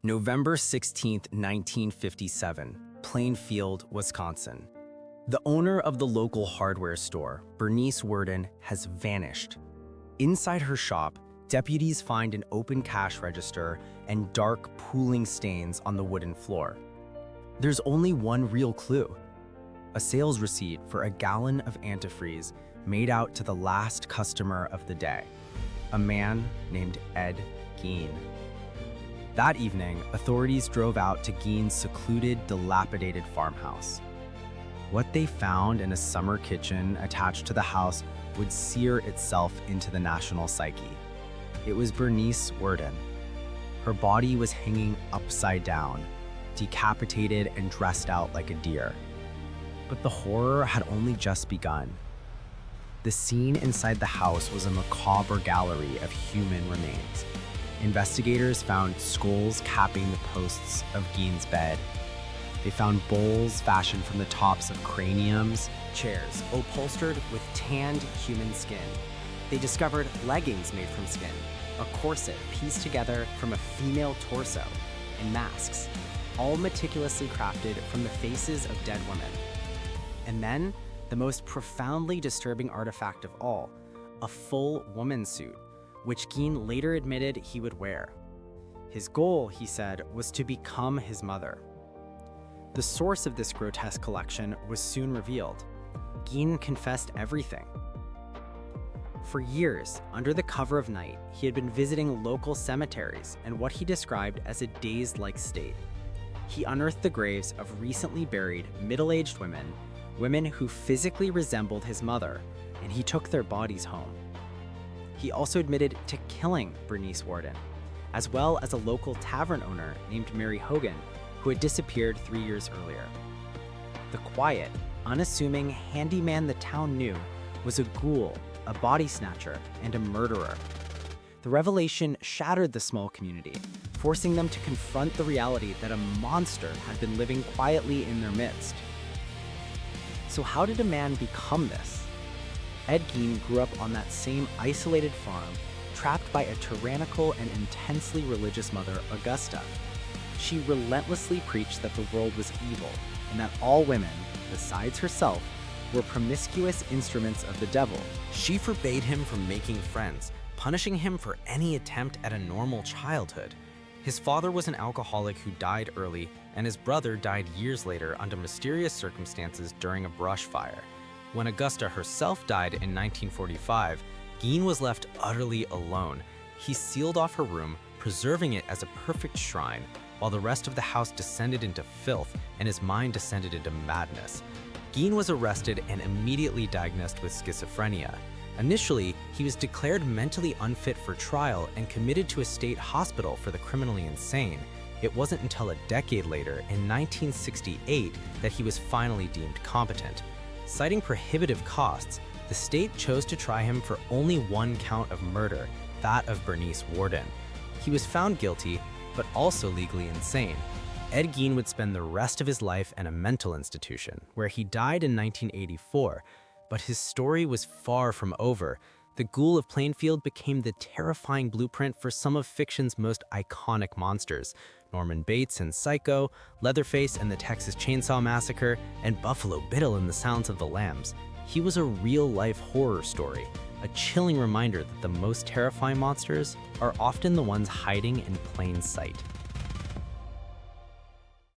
November 16, 1957, Plainfield, Wisconsin. The owner of the local hardware store, Bernice Worden, has vanished. Inside her shop, deputies find an open cash register and dark, pooling stains on the wooden floor. There's only one real clue: a sales receipt for a gallon of antifreeze made out to the last customer of the day, a man named Ed Gein. That evening, authorities drove out to Gein's secluded, dilapidated farmhouse. What they found in a summer kitchen attached to the house would sear itself into the national psyche. It was Bernice Worden. Her body was hanging upside down, decapitated and dressed out like a deer. But the horror had only just begun. The scene inside the house was a macabre gallery of human remains. Investigators found skulls capping the posts of Gein's bed. They found bowls fashioned from the tops of craniums, chairs upholstered with tanned human skin. They discovered leggings made from skin, a corset pieced together from a female torso, and masks, all meticulously crafted from the faces of dead women. And then, the most profoundly disturbing artifact of all, a full woman's suit, which Gein later admitted he would wear. His goal, he said, was to become his mother. The source of this grotesque collection was soon revealed. Gein confessed everything. For years, under the cover of night, he had been visiting local cemeteries in what he described as a dazed-like state. He unearthed the graves of recently buried, middle-aged women who physically resembled his mother, and he took their bodies home. He also admitted to killing Bernice Worden, as well as a local tavern owner named Mary Hogan, who had disappeared 3 years earlier. The quiet, unassuming handyman the town knew was a ghoul, a body snatcher, and a murderer. The revelation shattered the small community, forcing them to confront the reality that a monster had been living quietly in their midst. So how did a man become this? Ed Gein grew up on that same isolated farm, trapped by a tyrannical and intensely religious mother, Augusta. She relentlessly preached that the world was evil and that all women, besides herself, were promiscuous instruments of the devil. She forbade him from making friends, punishing him for any attempt at a normal childhood. His father was an alcoholic who died early, and his brother died years later under mysterious circumstances during a brush fire. When Augusta herself died in 1945, Gein was left utterly alone. He sealed off her room, preserving it as a perfect shrine, while the rest of the house descended into filth and his mind descended into madness. Gein was arrested and immediately diagnosed with schizophrenia. Initially, he was declared mentally unfit for trial and committed to a state hospital for the criminally insane. It wasn't until a decade later, in 1968, that he was finally deemed competent. Citing prohibitive costs, the state chose to try him for only one count of murder, that of Bernice Worden. He was found guilty, but also legally insane. Ed Gein would spend the rest of his life in a mental institution, where he died in 1984. But his story was far from over. The Ghoul of Plainfield became the terrifying blueprint for some of fiction's most iconic monsters: Norman Bates in Psycho, Leatherface in the Texas Chainsaw Massacre, and Buffalo Bill in The Silence of the Lambs. He was a real-life horror story, a chilling reminder that the most terrifying monsters are often the ones hiding in plain sight.